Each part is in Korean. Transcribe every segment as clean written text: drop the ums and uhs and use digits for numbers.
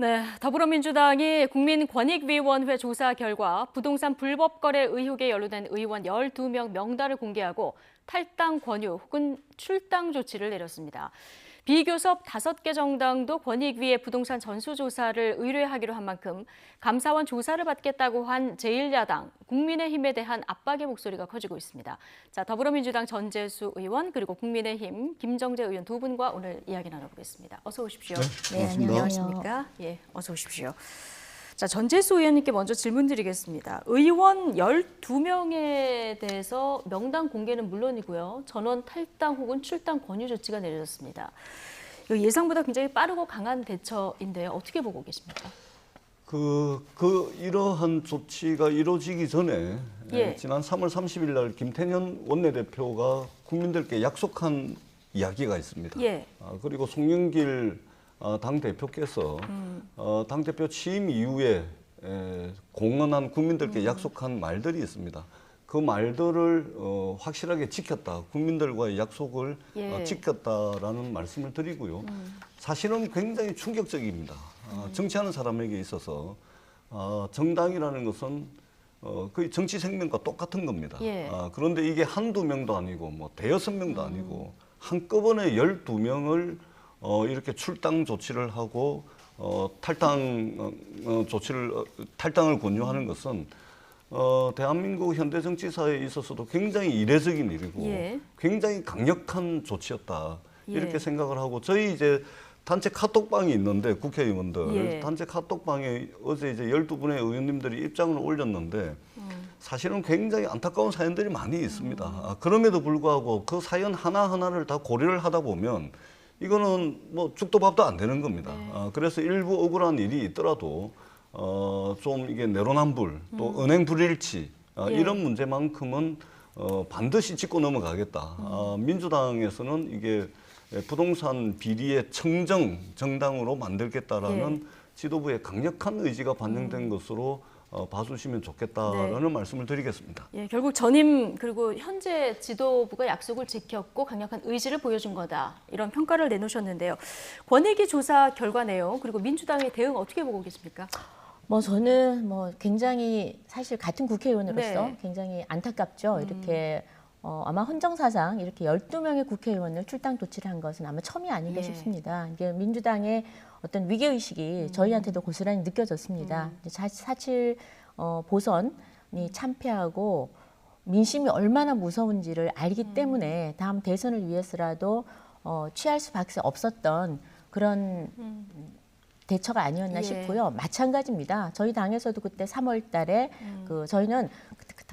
네, 더불어민주당이 국민권익위원회 조사 결과 부동산 불법 거래 의혹에 연루된 의원 12명 명단을 공개하고 탈당 권유 혹은 출당 조치를 내렸습니다. 비교섭 5개 정당도 권익위에 부동산 전수조사를 의뢰하기로 한 만큼 감사원 조사를 받겠다고 한 제1야당 국민의힘에 대한 압박의 목소리가 커지고 있습니다. 자, 더불어민주당 전재수 의원 그리고 국민의힘 김정재 의원 두 분과 오늘 이야기 나눠보겠습니다. 어서 오십시오. 네, 안녕하십니까? 예, 어서 오십시오. 자, 전재수 의원님께 먼저 질문 드리겠습니다. 의원 12명에 대해서 명단 공개는 물론이고요. 전원 탈당 혹은 출당 권유 조치가 내려졌습니다. 예상보다 굉장히 빠르고 강한 대처인데요. 어떻게 보고 계십니까? 이러한 조치가 이루어지기 전에 예. 지난 3월 30일 날 김태년 원내대표가 국민들께 약속한 이야기가 있습니다. 예. 그리고 송영길 당대표께서 당대표 취임 이후에 공언한 국민들께 약속한 말들이 있습니다. 그 말들을 확실하게 지켰다. 국민들과의 약속을 예. 지켰다라는 말씀을 드리고요. 사실은 굉장히 충격적입니다. 정치하는 사람에게 있어서 정당이라는 것은 거의 정치 생명과 똑같은 겁니다. 예. 그런데 이게 한두 명도 아니고 뭐 대여섯 명도 아니고 한꺼번에 12명을 이렇게 출당 조치를 하고 탈당을 권유하는 것은 대한민국 현대 정치사에 있어서도 굉장히 이례적인 일이고 예. 굉장히 강력한 조치였다 이렇게 예. 생각을 하고 저희 이제 단체 카톡방이 있는데 국회의원들 예. 단체 카톡방에 어제 이제 12분의 의원님들이 입장을 올렸는데 사실은 굉장히 안타까운 사연들이 많이 있습니다. 그럼에도 불구하고 그 사연 하나하나를 다 고려를 하다 보면 이거는 뭐 죽도 밥도 안 되는 겁니다. 네. 그래서 일부 억울한 일이 있더라도 좀 이게 내로남불 또 은행 불일치 예. 이런 문제만큼은 반드시 짚고 넘어가겠다. 민주당에서는 이게 부동산 비리의 청정 정당으로 만들겠다라는 지도부의 강력한 의지가 반영된 것으로 봐주시면 좋겠다라는 말씀을 드리겠습니다. 예, 결국 전임 그리고 현재 지도부가 약속을 지켰고 강력한 의지를 보여준 거다. 이런 평가를 내놓으셨는데요. 권익위 조사 결과 내용 그리고 민주당의 대응 어떻게 보고 계십니까? 저는 굉장히 사실 같은 국회의원으로서 네. 굉장히 안타깝죠. 이렇게 아마 헌정사상 이렇게 12명의 국회의원을 출당 조치를 한 것은 아마 처음이 아닌가 예. 싶습니다. 이게 민주당의 어떤 위기의식이 저희한테도 고스란히 느껴졌습니다. 4.7 보선이 참패하고 민심이 얼마나 무서운지를 알기 때문에 다음 대선을 위해서라도 취할 수밖에 없었던 그런 대처가 아니었나 예. 싶고요. 마찬가지입니다. 저희 당에서도 그때 3월 달에 저희는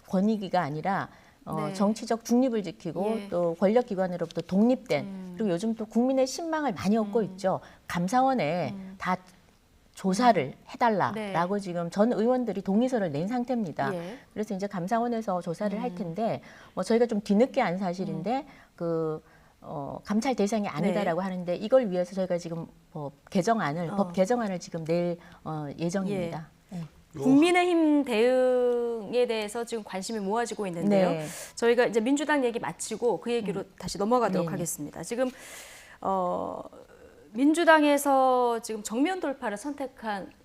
권익위가 아니라 네. 정치적 중립을 지키고 예. 또 권력기관으로부터 독립된 그리고 요즘 또 국민의 신망을 많이 얻고 있죠. 감사원에 다 조사를 해달라라고 네. 지금 전 의원들이 동의서를 낸 상태입니다. 예. 그래서 이제 감사원에서 조사를 할 텐데 저희가 좀 뒤늦게 안 사실인데 감찰 대상이 아니다라고 하는데 이걸 위해서 저희가 지금 법 개정안을 지금 낼 예정입니다. 네. 국민의힘 대응에 대해서 지금 관심이 모아지고 있는데요. 네. 저희가 이제 민주당 얘기 마치고 그 얘기로 다시 넘어가도록 네네. 하겠습니다. 지금 민주당에서 지금 정면 돌파를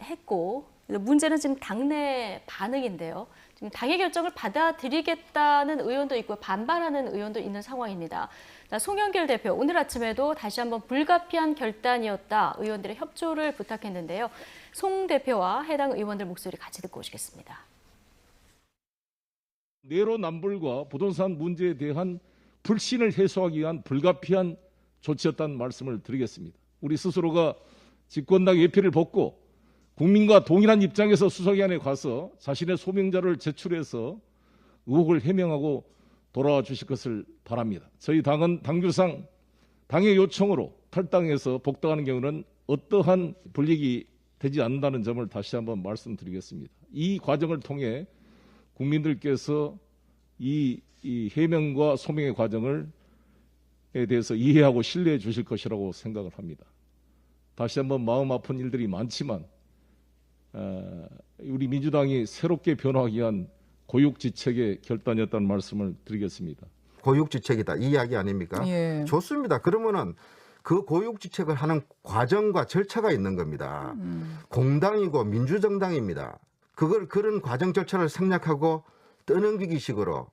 했고 문제는 지금 당내 반응인데요. 지금 당의 결정을 받아들이겠다는 의원도 있고 반발하는 의원도 있는 상황입니다. 자, 송영길 대표 오늘 아침에도 다시 한번 불가피한 결단이었다. 의원들의 협조를 부탁했는데요. 송 대표와 해당 의원들 목소리 같이 듣고 오시겠습니다. 내로남불과 부동산 문제에 대한 불신을 해소하기 위한 불가피한 조치였다는 말씀을 드리겠습니다. 우리 스스로가 집권당 예표를 벗고 국민과 동일한 입장에서 수사기관에 가서 자신의 소명자를 제출해서 의혹을 해명하고 돌아와 주실 것을 바랍니다. 저희 당은 당규상 당의 요청으로 탈당해서 복당하는 경우는 어떠한 불이익이 되지 않는다는 점을 다시 한번 말씀드리겠습니다. 이 과정을 통해 국민들께서 이 해명과 소명의 과정을 대해서 이해하고 신뢰해 주실 것이라고 생각을 합니다. 다시 한번 마음 아픈 일들이 많지만 우리 민주당이 새롭게 변화하기 위한 고육지책의 결단이었다는 말씀을 드리겠습니다. 고육지책이다 이 이야기 아닙니까? 예. 좋습니다. 그러면은 그 고육지책을 하는 과정과 절차가 있는 겁니다. 공당이고 민주정당입니다. 그런 과정 절차를 생략하고 떠넘기기식으로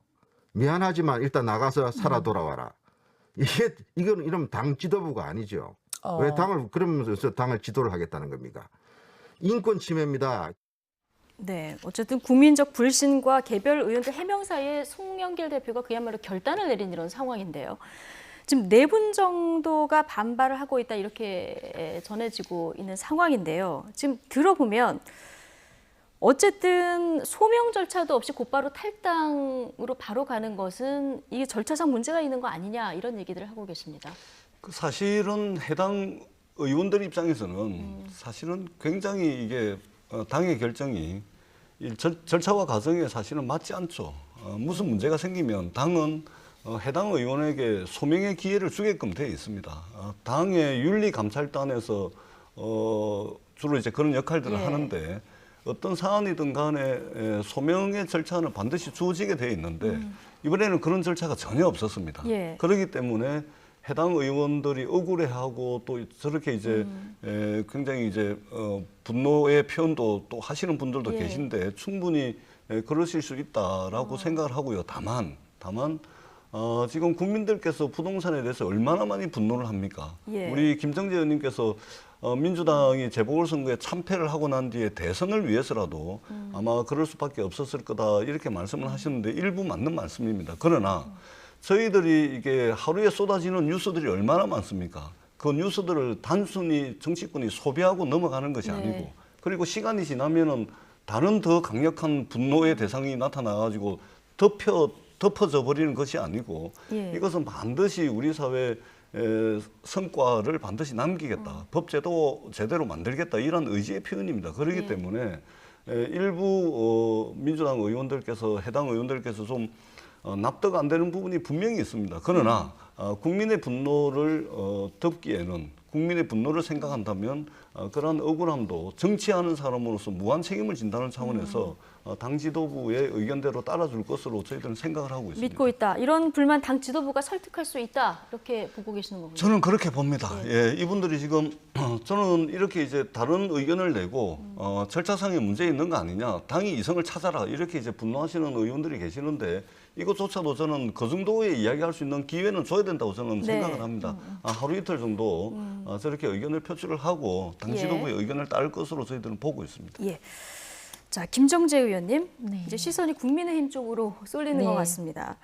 미안하지만 일단 나가서 살아 돌아와라. 이건 이러면 당 지도부가 아니죠. 왜 그러면서 당을 지도를 하겠다는 겁니까? 인권 침해입니다. 네, 어쨌든 국민적 불신과 개별 의원들 해명 사이에 송영길 대표가 그야말로 결단을 내린 이런 상황인데요. 지금 4분 정도가 반발을 하고 있다 이렇게 전해지고 있는 상황인데요. 지금 들어보면 어쨌든 소명 절차도 없이 곧바로 탈당으로 바로 가는 것은 이게 절차상 문제가 있는 거 아니냐 이런 얘기들을 하고 계십니다. 사실은 해당 의원들 입장에서는 사실은 굉장히 이게 당의 결정이 이 절차와 과정에 사실은 맞지 않죠. 무슨 문제가 생기면 당은 해당 의원에게 소명의 기회를 주게끔 되어 있습니다. 당의 윤리감찰단에서 주로 이제 그런 역할들을 하는데 어떤 사안이든 간에 소명의 절차는 반드시 주어지게 되어 있는데 이번에는 그런 절차가 전혀 없었습니다. 그렇기 때문에 해당 의원들이 억울해하고 또 저렇게 이제 굉장히 이제 분노의 표현도 또 하시는 분들도 계신데 충분히 그러실 수 있다라고 생각을 하고요. 다만 지금 국민들께서 부동산에 대해서 얼마나 많이 분노를 합니까? 우리 김정재 의원님께서 민주당이 재보궐선거에 참패를 하고 난 뒤에 대선을 위해서라도 아마 그럴 수밖에 없었을 거다 이렇게 말씀을 하셨는데 일부 맞는 말씀입니다. 그러나 저희들이 이게 하루에 쏟아지는 뉴스들이 얼마나 많습니까? 그 뉴스들을 단순히 정치권이 소비하고 넘어가는 것이 아니고 그리고 시간이 지나면은 다른 더 강력한 분노의 대상이 나타나가지고 덮어져 버리는 것이 아니고 이것은 반드시 우리 사회 성과를 반드시 남기겠다. 법제도 제대로 만들겠다. 이런 의지의 표현입니다. 그렇기 때문에 일부 민주당 의원들께서 해당 의원들께서 좀 납득 안 되는 부분이 분명히 있습니다. 그러나 국민의 분노를 덮기에는 국민의 분노를 생각한다면 그러한 억울함도 정치하는 사람으로서 무한 책임을 진다는 차원에서 당 지도부의 의견대로 따라줄 것으로 저희들은 생각을 하고 있습니다. 믿고 있다. 이런 불만 당 지도부가 설득할 수 있다. 이렇게 보고 계시는 거군요. 저는 그렇게 봅니다. 이분들이 지금 저는 이렇게 이제 다른 의견을 내고 절차상의 문제 있는 거 아니냐, 당이 이성을 찾아라 이렇게 이제 분노하시는 의원들이 계시는데 이것조차도 저는 그 정도의 이야기할 수 있는 기회는 줘야 된다고 저는 생각을 합니다. 하루 이틀 정도 저렇게 의견을 표출을 하고 당 지도부의 의견을 따를 것으로 저희들은 보고 있습니다. 자, 김정재 의원님, 네. 이제 시선이 국민의힘 쪽으로 쏠리는 것 같습니다.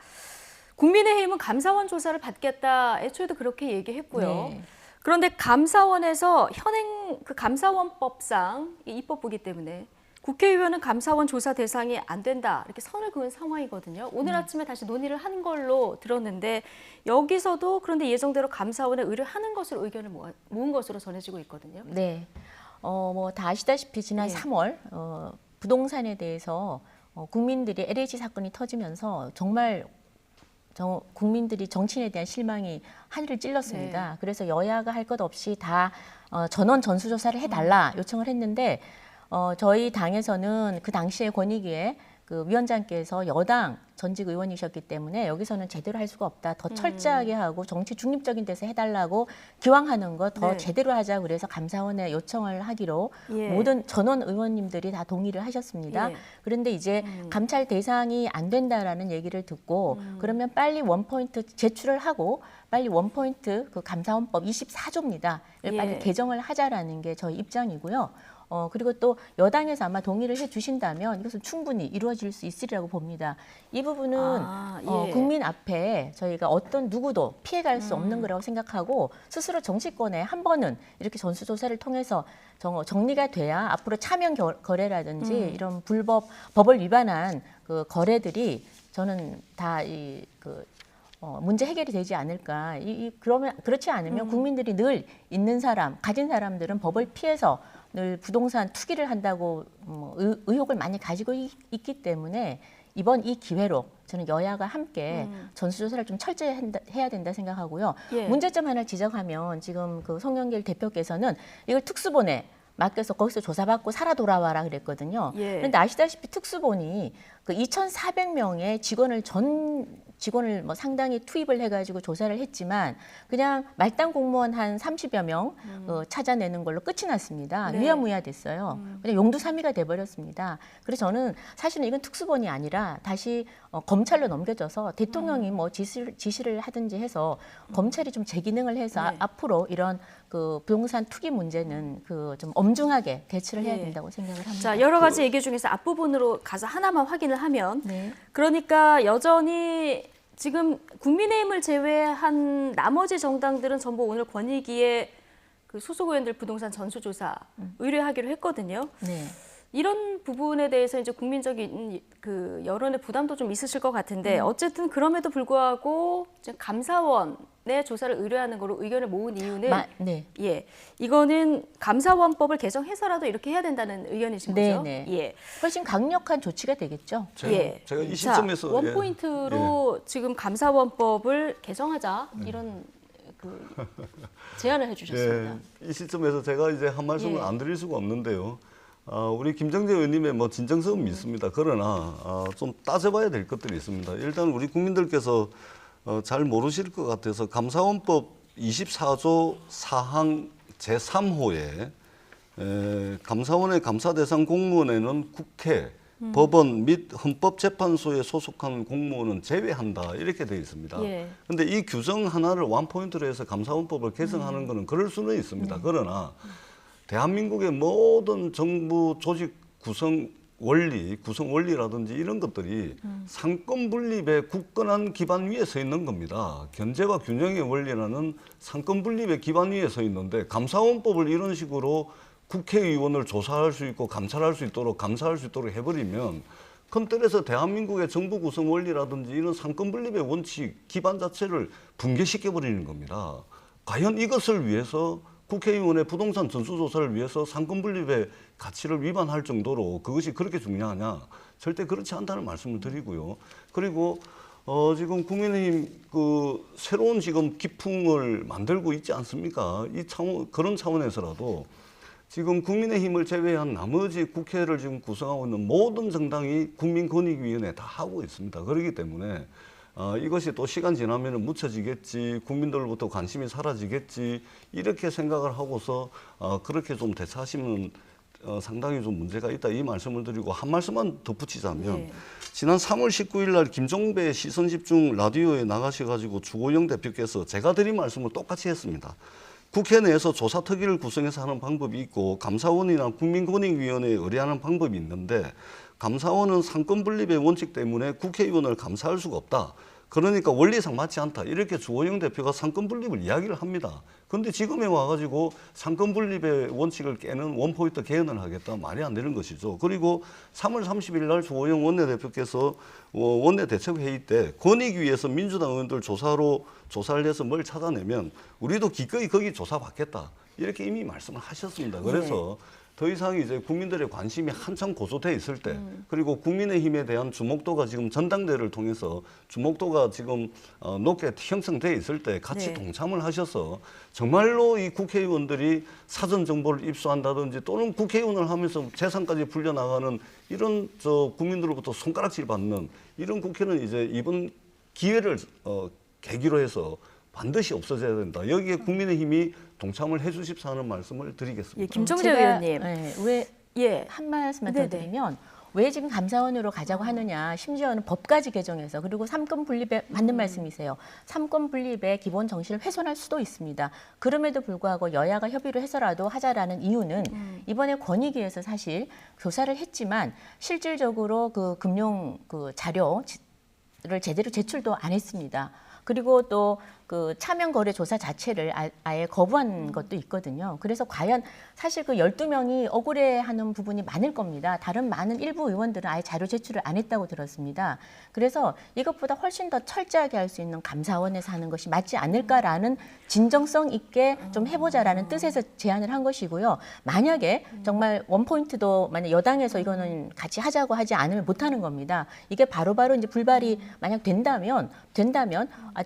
국민의힘은 감사원 조사를 받겠다. 애초에도 그렇게 얘기했고요. 그런데 감사원에서 현행 그 감사원법상 입법부기 때문에 국회의원은 감사원 조사 대상이 안 된다. 이렇게 선을 그은 상황이거든요. 오늘 아침에 다시 논의를 한 걸로 들었는데 여기서도 그런데 예정대로 감사원에 의뢰하는 것으로 의견을 모은 것으로 전해지고 있거든요. 네. 뭐 다 아시다시피 지난 3월 부동산에 대해서 국민들이 LH 사건이 터지면서 정말 국민들이 정치인에 대한 실망이 하늘을 찔렀습니다. 그래서 여야가 할 것 없이 다 전원 전수조사를 해달라 요청을 했는데 저희 당에서는 그 당시에 권익위에 그 위원장께서 여당 전직 의원이셨기 때문에 여기서는 제대로 할 수가 없다. 더 철저하게 하고 정치 중립적인 데서 해달라고 기왕하는 거 더 제대로 하자 그래서 감사원에 요청을 하기로 모든 전원 의원님들이 다 동의를 하셨습니다. 그런데 이제 감찰 대상이 안 된다라는 얘기를 듣고 그러면 빨리 원포인트 제출을 하고 빨리 원포인트 그 감사원법 24조입니다. 빨리 개정을 하자라는 게 저희 입장이고요. 그리고 또 여당에서 아마 동의를 해주신다면 이것은 충분히 이루어질 수 있으리라고 봅니다. 이 부분은 국민 앞에 저희가 어떤 누구도 피해갈 수 없는 거라고 생각하고 스스로 정치권에 한 번은 이렇게 전수조사를 통해서 정리가 돼야 앞으로 차명 거래라든지 이런 법을 위반한 그 거래들이 저는 다 문제 해결이 되지 않을까. 그러면 그렇지 않으면 국민들이 늘 있는 사람, 가진 사람들은 법을 피해서 늘 부동산 투기를 한다고 의혹을 많이 가지고 있기 때문에 이번 이 기회로 저는 여야가 함께 전수조사를 좀 철저히 해야 된다 생각하고요. 문제점 하나 지적하면 지금 그 송영길 대표께서는 이걸 특수본에 맡겨서 거기서 조사받고 살아 돌아와라 그랬거든요. 그런데 아시다시피 특수본이 그 2,400명의 직원을 직원을 뭐 상당히 투입을 해가지고 조사를 했지만 그냥 말단 공무원 한 30여 명 찾아내는 걸로 끝이 났습니다. 네. 유야무야 됐어요. 그냥 용두사미가 돼버렸습니다. 그래서 저는 사실은 이건 특수본이 아니라 다시 검찰로 넘겨져서 대통령이 뭐 지시를 하든지 해서 검찰이 좀 제 기능을 해서 네. 앞으로 이런 그 부동산 투기 문제는 그 좀 엄중하게 대처를 해야 네. 된다고 생각을 합니다. 자, 여러 가지 얘기 중에서 앞부분으로 가서 하나만 확인을 하면 네. 그러니까 여전히 지금 국민의힘을 제외한 나머지 정당들은 전부 오늘 권익위에 그 소속 의원들 부동산 전수조사 의뢰하기로 했거든요. 네. 이런 부분에 대해서 이제 국민적인 그 여론의 부담도 좀 있으실 것 같은데 어쨌든 그럼에도 불구하고 지금 감사원의 조사를 의뢰하는 거로 의견을 모은 이유는 네. 예, 이거는 감사원법을 개정해서라도 이렇게 해야 된다는 의견이신 거죠? 네. 예. 훨씬 강력한 조치가 되겠죠. 제가 이 시점에서 자, 원포인트로 지금 감사원법을 개정하자 이런 그 제안을 해주셨습니다. 이 시점에서 제가 이제 한 말씀을 예. 안 드릴 수가 없는데요. 우리 김정재 의원님의 뭐 진정성은 믿습니다. 그러나 좀 따져봐야 될 것들이 있습니다. 일단 우리 국민들께서 잘 모르실 것 같아서 감사원법 24조 4항 제3호에 감사원의 감사 대상 공무원에는 국회, 법원 및 헌법재판소에 소속한 공무원은 제외한다 이렇게 되어 있습니다. 그런데 이 규정 하나를 원포인트로 해서 감사원법을 개정하는 것은 그럴 수는 있습니다. 그러나 대한민국의 모든 정부 조직 구성 원리라든지 이런 것들이 상권 분립의 굳건한 기반 위에 서 있는 겁니다. 견제와 균형의 원리라는 상권 분립의 기반 위에 서 있는데 감사원법을 이런 식으로 국회의원을 조사할 수 있고 감사할 수 있도록 해버리면 큰 틀에서 대한민국의 정부 구성 원리라든지 이런 상권 분립의 원칙 기반 자체를 붕괴시켜버리는 겁니다. 과연 이것을 위해서 국회의원의 부동산 전수조사를 위해서 상권 분립의 가치를 위반할 정도로 그것이 그렇게 중요하냐? 절대 그렇지 않다는 말씀을 드리고요. 그리고 지금 국민의힘 그 새로운 지금 기풍을 만들고 있지 않습니까? 그런 차원에서라도 지금 국민의힘을 제외한 나머지 국회를 지금 구성하고 있는 모든 정당이 국민권익위원회 다 하고 있습니다. 그렇기 때문에 이것이 또 시간 지나면 묻혀지겠지, 국민들로부터 관심이 사라지겠지 이렇게 생각을 하고서 그렇게 좀 대처하시면 상당히 좀 문제가 있다 이 말씀을 드리고 한 말씀만 덧붙이자면 지난 3월 19일 날 김종배 시선집중 라디오에 나가셔가지고 주호영 대표께서 제가 드린 말씀을 똑같이 했습니다. 국회 내에서 조사특위를 구성해서 하는 방법이 있고 감사원이나 국민권익위원회에 의뢰하는 방법이 있는데 감사원은 상권 분립의 원칙 때문에 국회의원을 감사할 수가 없다. 그러니까 원리상 맞지 않다. 이렇게 주호영 대표가 상권 분립을 이야기를 합니다. 그런데 지금에 와가지고 상권 분립의 원칙을 깨는 원포인트 개헌을 하겠다. 말이 안 되는 것이죠. 그리고 3월 30일 날 주호영 원내대표께서 원내대책회의 때 권익위에서 민주당 의원들 조사를 해서 뭘 찾아내면 우리도 기꺼이 거기 조사받겠다. 이렇게 이미 말씀을 하셨습니다. 그래서 더 이상 이제 국민들의 관심이 한참 고조돼 있을 때 그리고 국민의힘에 대한 주목도가 지금 전당대회를 통해서 주목도가 지금 높게 형성돼 있을 때 같이 동참을 하셔서 정말로 이 국회의원들이 사전 정보를 입수한다든지 또는 국회의원을 하면서 재산까지 불려나가는 이런 국민들로부터 손가락질 받는 이런 국회는 이제 이번 기회를 계기로 해서 반드시 없어져야 된다. 여기에 국민의힘이 동참을 해주십사 하는 말씀을 드리겠습니다. 예, 김정재 의원님. 왜 한 말씀만 더 드리면 왜 지금 감사원으로 가자고 하느냐. 심지어는 법까지 개정해서 그리고 삼권 분립에 맞는 말씀이세요. 삼권 분립의 기본 정신을 훼손할 수도 있습니다. 그럼에도 불구하고 여야가 협의를 해서라도 하자라는 이유는 이번에 권익위에서 사실 조사를 했지만 실질적으로 그 금융 그 자료를 제대로 제출도 안 했습니다. 그리고 또 그 차명 거래 조사 자체를 아예 거부한 것도 있거든요. 그래서 과연 사실 그 12명이 억울해하는 부분이 많을 겁니다. 다른 많은 일부 의원들은 아예 자료 제출을 안 했다고 들었습니다. 그래서 이것보다 훨씬 더 철저하게 할 수 있는 감사원에서 하는 것이 맞지 않을까라는 진정성 있게 좀 해보자라는 뜻에서 제안을 한 것이고요. 만약에 정말 원포인트도 만약 여당에서 이거는 같이 하자고 하지 않으면 못하는 겁니다. 이게 바로바로 이제 불발이 만약 된다면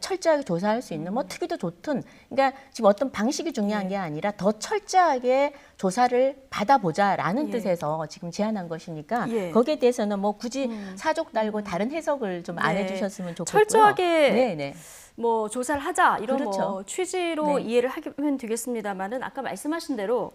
철저하게 조사할 수 수 있는 뭐 특이도 좋든 그러니까 지금 어떤 방식이 중요한 게 아니라 더 철저하게 조사를 받아보자라는 뜻에서 지금 제안한 것이니까 거기에 대해서는 뭐 굳이 사족 달고 다른 해석을 좀 안 해주셨으면 좋겠고요. 철저하게 네네. 뭐 조사를 하자 이런 그렇죠. 뭐 취지로 네. 이해를 하면 되겠습니다만은 아까 말씀하신 대로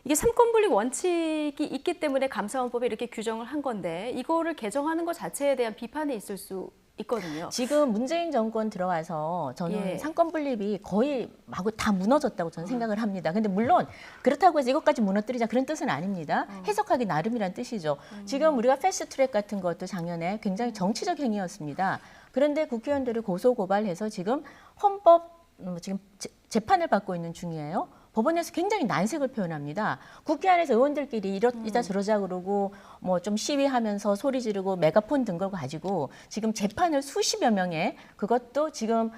이게 삼권분립 원칙이 있기 때문에 감사원법에 이렇게 규정을 한 건데 이거를 개정하는 것 자체에 대한 비판이 있을 수 있거든요. 지금 문재인 정권 들어와서 저는 상권 분립이 거의 마구 다 무너졌다고 저는 생각을 합니다. 근데 물론 그렇다고 해서 이것까지 무너뜨리자 그런 뜻은 아닙니다. 해석하기 나름이란 뜻이죠. 지금 우리가 패스트트랙 같은 것도 작년에 굉장히 정치적 행위였습니다. 그런데 국회의원들을 고소고발해서 지금 헌법 지금 재판을 받고 있는 중이에요. 법원에서 굉장히 난색을 표현합니다. 국회 안에서 의원들끼리 이러자 저러자 그러고 뭐 좀 시위하면서 소리 지르고 메가폰 든 걸 가지고 지금 재판을 수십여 명의 그것도 지금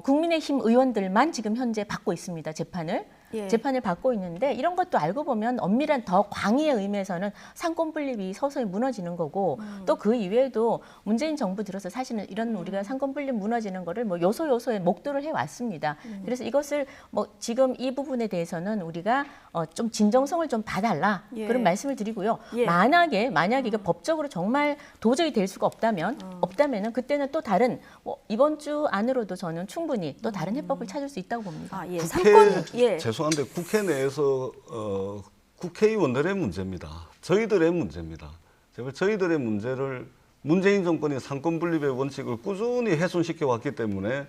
국민의힘 의원들만 지금 현재 받고 있습니다. 재판을. 재판을 받고 있는데 이런 것도 알고 보면 엄밀한 더 광의의 의미에서는 상권 분립이 서서히 무너지는 거고 또 그 이외에도 문재인 정부 들어서 사실은 이런 우리가 상권 분립 무너지는 거를 뭐 요소요소에 목도를 해왔습니다. 그래서 이것을 뭐 지금 이 부분에 대해서는 우리가 좀 진정성을 좀 봐달라 그런 말씀을 드리고요. 만약에 이게 법적으로 정말 도저히 될 수가 없다면은 그때는 또 다른 뭐 이번 주 안으로도 저는 충분히 또 다른 해법을 찾을 수 있다고 봅니다. 죄송한데 국회 내에서 국회의원들의 문제입니다. 저희들의 문제입니다. 제발 저희들의 문제를 문재인 정권이 상권 분립의 원칙을 꾸준히 훼손시켜 왔기 때문에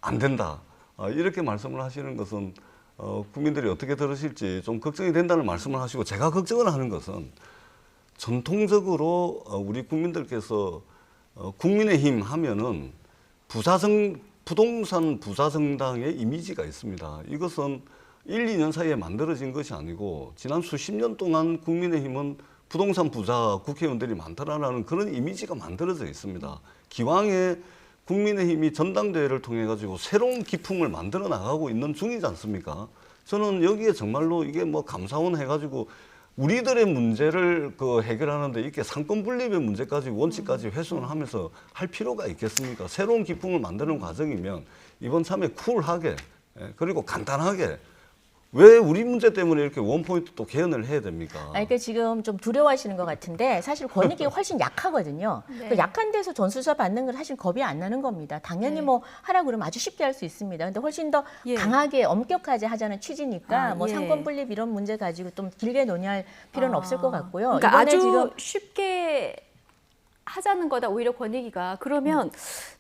안 된다. 이렇게 말씀을 하시는 것은 국민들이 어떻게 들으실지 좀 걱정이 된다는 말씀을 하시고 제가 걱정을 하는 것은 전통적으로 우리 국민들께서 국민의힘 하면은 부동산 부자정당의 이미지가 있습니다. 이것은 1, 2년 사이에 만들어진 것이 아니고 지난 수십 년 동안 국민의힘은 부동산 부자 국회의원들이 많다라는 그런 이미지가 만들어져 있습니다. 기왕에 국민의힘이 전당대회를 통해 가지고 새로운 기풍을 만들어 나가고 있는 중이지 않습니까? 저는 여기에 정말로 이게 뭐 감사원 해가지고 우리들의 문제를 해결하는데 이렇게 상권 분립의 문제까지 원칙까지 훼손을 하면서 할 필요가 있겠습니까? 새로운 기풍을 만드는 과정이면 이번 참에 쿨하게 그리고 간단하게 왜 우리 문제 때문에 이렇게 원포인트 또 개헌을 해야 됩니까? 그러니까 지금 좀 두려워하시는 것 같은데 사실 권익이 훨씬 약하거든요. 그 약한 데서 전수조사 받는 건 사실 겁이 안 나는 겁니다. 당연히 뭐 하라 그러면 아주 쉽게 할 수 있습니다. 근데 훨씬 더 강하게 엄격하게 하자는 취지니까 뭐 상권 분립 이런 문제 가지고 좀 길게 논의할 필요는 없을 것 같고요. 그러니까 이번에 아주 지금 쉽게 하자는 거다 오히려 권익위가 그러면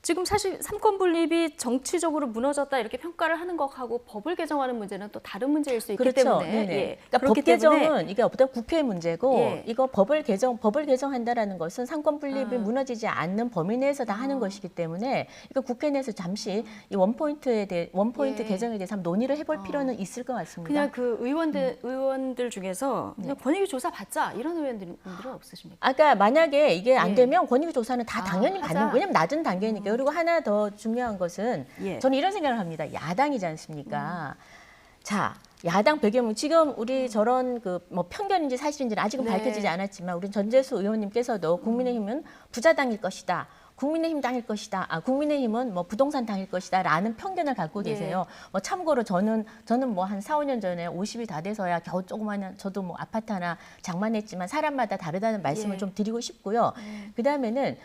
지금 사실 삼권 분립이 정치적으로 무너졌다 이렇게 평가를 하는 것하고 법을 개정하는 문제는 또 다른 문제일 수 있기 그렇죠. 때문에 그러니까 법 그렇기 개정은 때문에 이게 어떤 국회 문제고 이거 법을 개정한다라는 것은 상권 분립이 무너지지 않는 범위 내에서 다 하는 것이기 때문에 이거 국회 내에서 잠시 이 원포인트 개정에 대해서 한번 논의를 해볼 필요는 있을 것 같습니다. 그냥 그 의원들 중에서 그냥 권익위 조사 받자 이런 의원들은 없으십니까? 아까 만약에 이게 안 되면 권익위 조사는 다 당연히 하자. 받는 왜냐면 낮은 단계니까. 그리고 하나 더 중요한 것은 저는 이런 생각을 합니다. 야당이지 않습니까? 자, 야당 배경은 지금 우리 저런 그 뭐 편견인지 사실인지는 아직은 밝혀지지 않았지만 우리 전재수 의원님께서도 국민의힘은 부자당일 것이다. 국민의힘 당일 것이다. 국민의힘은 뭐 부동산 당일 것이다라는 편견을 갖고 계세요. 뭐 참고로 저는 뭐 한 4, 5년 전에 50이 다 돼서야 겨우 조그마한 저도 뭐 아파트 하나 장만했지만 사람마다 다르다는 말씀을 좀 드리고 싶고요. 그다음에는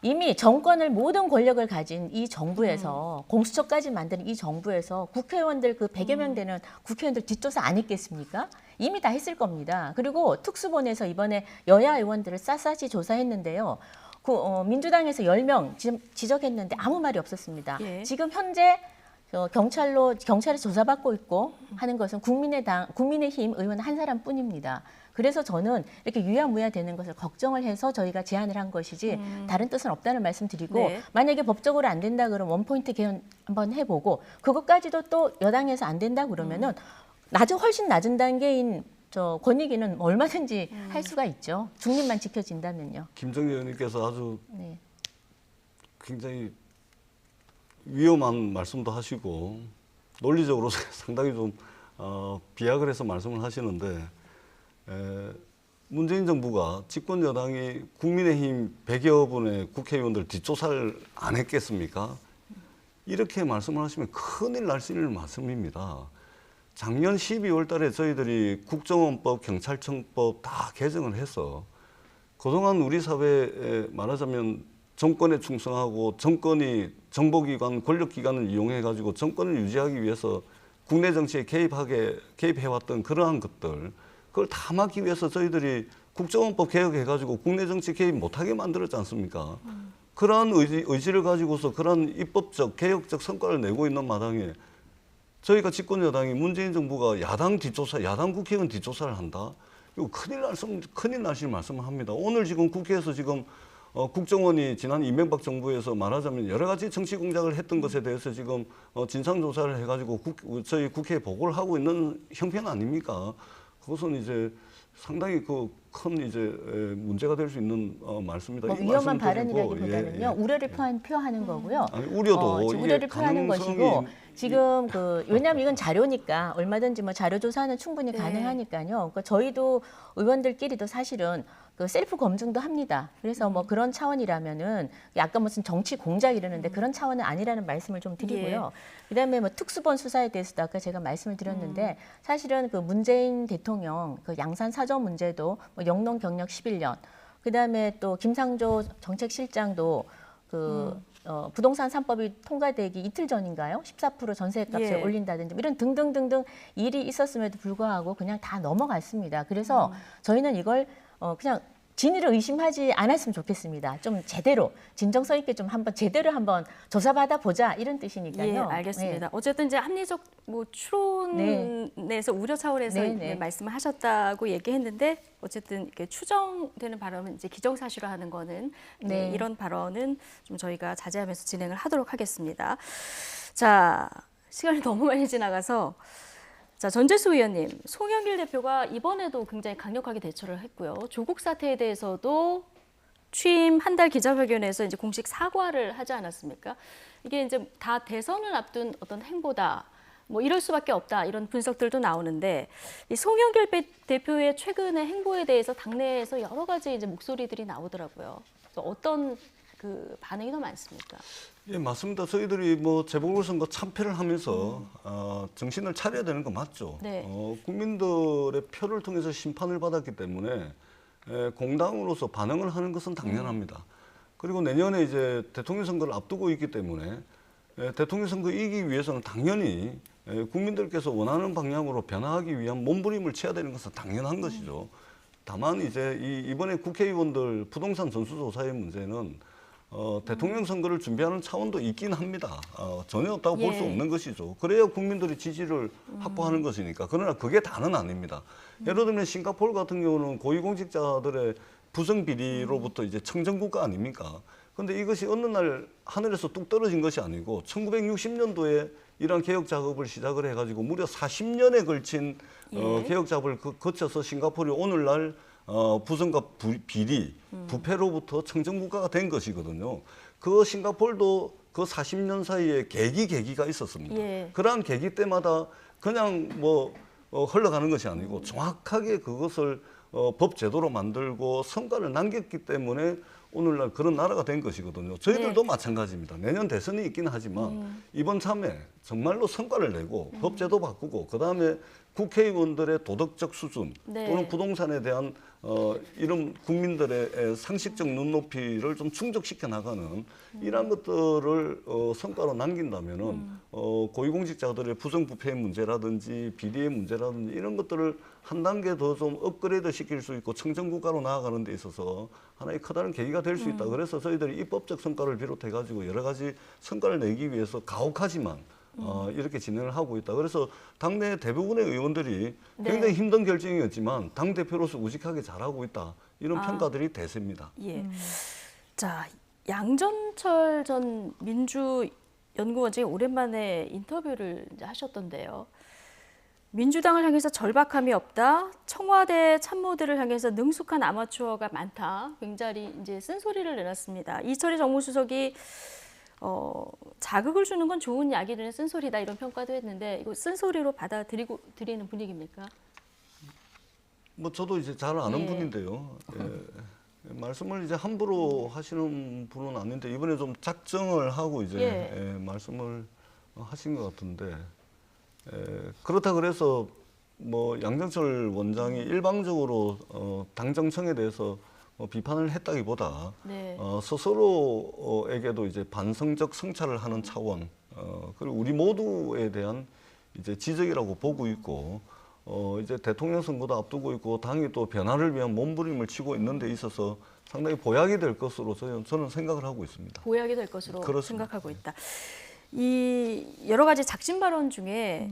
이미 정권을 모든 권력을 가진 이 정부에서 공수처까지 만드는 이 정부에서 국회의원들 그 100여 명 되는 국회의원들 뒷조사 안 했겠습니까? 이미 다 했을 겁니다. 그리고 특수본에서 이번에 여야 의원들을 샅샅이 조사했는데요. 민주당에서 10명 지적했는데 아무 말이 없었습니다. 지금 현재 경찰에서 조사받고 있고 하는 것은 국민의힘 의원 한 사람뿐입니다. 그래서 저는 이렇게 유야무야 되는 것을 걱정을 해서 저희가 제안을 한 것이지 다른 뜻은 없다는 말씀 드리고 만약에 법적으로 안 된다 그러면 원포인트 개헌 한번 해보고 그것까지도 또 여당에서 안 된다 그러면은 훨씬 낮은 단계인 권익위는 얼마든지 할 수가 있죠. 중립만 지켜진다면요. 김정희 의원님께서 아주 굉장히 위험한 말씀도 하시고 논리적으로 상당히 좀 비약을 해서 말씀을 하시는데 문재인 정부가 집권 여당이 국민의힘 100여 분의 국회의원들 뒷조사를 안 했겠습니까? 이렇게 말씀을 하시면 큰일 날 수 있는 말씀입니다. 작년 12월 달에 저희들이 국정원법, 경찰청법 다 개정을 해서 그동안 우리 사회에 말하자면 정권에 충성하고 정권이 정보기관, 권력기관을 이용해가지고 정권을 유지하기 위해서 국내 정치에 개입해왔던 그러한 것들, 그걸 다 막기 위해서 저희들이 국정원법 개혁해가지고 국내 정치 개입 못하게 만들었지 않습니까? 그러한 의지를 가지고서 그러한 입법적, 개혁적 성과를 내고 있는 마당에 저희가 집권 여당이 문재인 정부가 야당 국회의원 뒷조사를 한다? 이거 큰일 나실 말씀을 합니다. 오늘 지금 국회에서 지금 국정원이 지난 이명박 정부에서 말하자면 여러 가지 정치 공작을 했던 것에 대해서 지금 진상조사를 해가지고 저희 국회에 보고를 하고 있는 형편 아닙니까? 그것은 이제 상당히 큰 이제 문제가 될 수 있는 말씀입니다. 뭐 위험한 발언이라기보다는요, 우려를 표하는 거고요. 아니, 우려도 지금 우려를 표하는 것이고 지금 왜냐하면 이건 자료니까 얼마든지 뭐 자료 조사는 충분히 가능하니까요. 그러니까 저희도 의원들끼리도 사실은 셀프 검증도 합니다. 그래서 뭐 그런 차원이라면은 약간 무슨 정치 공작 이러는데 그런 차원은 아니라는 말씀을 좀 드리고요. 그다음에 뭐 특수본 수사에 대해서도 아까 제가 말씀을 드렸는데 사실은 문재인 대통령 양산 사저 문제도 뭐 영농 경력 11년, 그다음에 또 김상조 정책실장도 부동산 3법이 통과되기 이틀 전인가요? 14% 전세값을 올린다든지 이런 등등등등 일이 있었음에도 불구하고 그냥 다 넘어갔습니다. 그래서 저희는 이걸 그냥 진위를 의심하지 않았으면 좋겠습니다. 좀 제대로 진정성 있게 좀 제대로 한번 조사받아 보자 이런 뜻이니까요. 예, 알겠습니다. 어쨌든 이제 합리적 추론에서 우려 차원에서 말씀을 하셨다고 얘기했는데 어쨌든 이렇게 추정되는 발언은 이제 기정사실화하는 거는 이런 발언은 좀 저희가 자제하면서 진행을 하도록 하겠습니다. 자, 시간이 너무 많이 지나가서. 자, 전재수 의원님, 송영길 대표가 이번에도 굉장히 강력하게 대처를 했고요. 조국 사태에 대해서도 취임 한 달 기자회견에서 이제 공식 사과를 하지 않았습니까? 이게 이제 다 대선을 앞둔 어떤 행보다, 뭐 이럴 수밖에 없다 이런 분석들도 나오는데 이 송영길 대표의 최근의 행보에 대해서 당내에서 여러 가지 이제 목소리들이 나오더라고요. 어떤 반응이 더 많습니까? 예, 맞습니다. 저희들이 재보궐선거 참패를 하면서 정신을 차려야 되는 거 맞죠. 네. 국민들의 표를 통해서 심판을 받았기 때문에 공당으로서 반응을 하는 것은 당연합니다. 그리고 내년에 이제 대통령 선거를 앞두고 있기 때문에 대통령 선거 이기기 위해서는 당연히 국민들께서 원하는 방향으로 변화하기 위한 몸부림을 쳐야 되는 것은 당연한 것이죠. 다만 이제 이번에 국회의원들 부동산 전수조사의 문제는 대통령 선거를 준비하는 차원도 있긴 합니다. 전혀 없다고 볼 수 없는 것이죠. 그래야 국민들이 지지를 확보하는 것이니까. 그러나 그게 다는 아닙니다. 예를 들면 싱가포르 같은 경우는 고위공직자들의 부정 비리로부터 이제 청정국가 아닙니까? 근데 이것이 어느 날 하늘에서 뚝 떨어진 것이 아니고 1960년도에 이러한 개혁 작업을 시작을 해가지고 무려 40년에 걸친 개혁 작업을 거쳐서 싱가포르이 오늘날 부정과 비리, 부패로부터 청정국가가 된 것이거든요. 그 싱가포르도 그 40년 사이에 계기가 있었습니다. 그러한 계기 때마다 그냥 흘러가는 것이 아니고 정확하게 그것을 법 제도로 만들고 성과를 남겼기 때문에 오늘날 그런 나라가 된 것이거든요. 저희들도 마찬가지입니다. 내년 대선이 있긴 하지만 이번 참에 정말로 성과를 내고 법 제도 바꾸고 그다음에 국회의원들의 도덕적 수준 또는 부동산에 대한 이런 국민들의 상식적 눈높이를 좀 충족시켜 나가는 이러한 것들을 성과로 남긴다면은 고위공직자들의 부정부패의 문제라든지 비리의 문제라든지 이런 것들을 한 단계 더 좀 업그레이드 시킬 수 있고 청정국가로 나아가는 데 있어서 하나의 커다란 계기가 될 수 있다. 그래서 저희들이 입법적 성과를 비롯해 가지고 여러 가지 성과를 내기 위해서 가혹하지만 이렇게 진행을 하고 있다. 그래서 당내 대부분의 의원들이 굉장히 힘든 결정이었지만 당 대표로서 우직하게 잘하고 있다. 이런 평가들이 대세입니다. 예. 자, 양전철 전 민주연구원장이 오랜만에 인터뷰를 이제 하셨던데요. 민주당을 향해서 절박함이 없다. 청와대 참모들을 향해서 능숙한 아마추어가 많다. 굉장히 이제 쓴소리를 내놨습니다. 이철희 정무수석이 자극을 주는 건 좋은 약이라는 쓴소리다 이런 평가도 했는데 이거 쓴소리로 받아들이는 분위기입니까? 저도 이제 잘 아는 분인데요. 말씀을 이제 함부로 하시는 분은 아닌데 이번에 좀 작정을 하고 이제 말씀을 하신 것 같은데 그렇다 그래서 뭐 양정철 원장이 일방적으로 당정청에 대해서 비판을 했다기보다 스스로에게도 이제 반성적 성찰을 하는 차원 그리고 우리 모두에 대한 이제 지적이라고 보고 있고 이제 대통령 선거도 앞두고 있고 당이 또 변화를 위한 몸부림을 치고 있는 데 있어서 상당히 보약이 될 것으로 저는 생각을 하고 있습니다. 보약이 될 것으로 그렇습니다. 생각하고 있다. 이 여러 가지 작심 발언 중에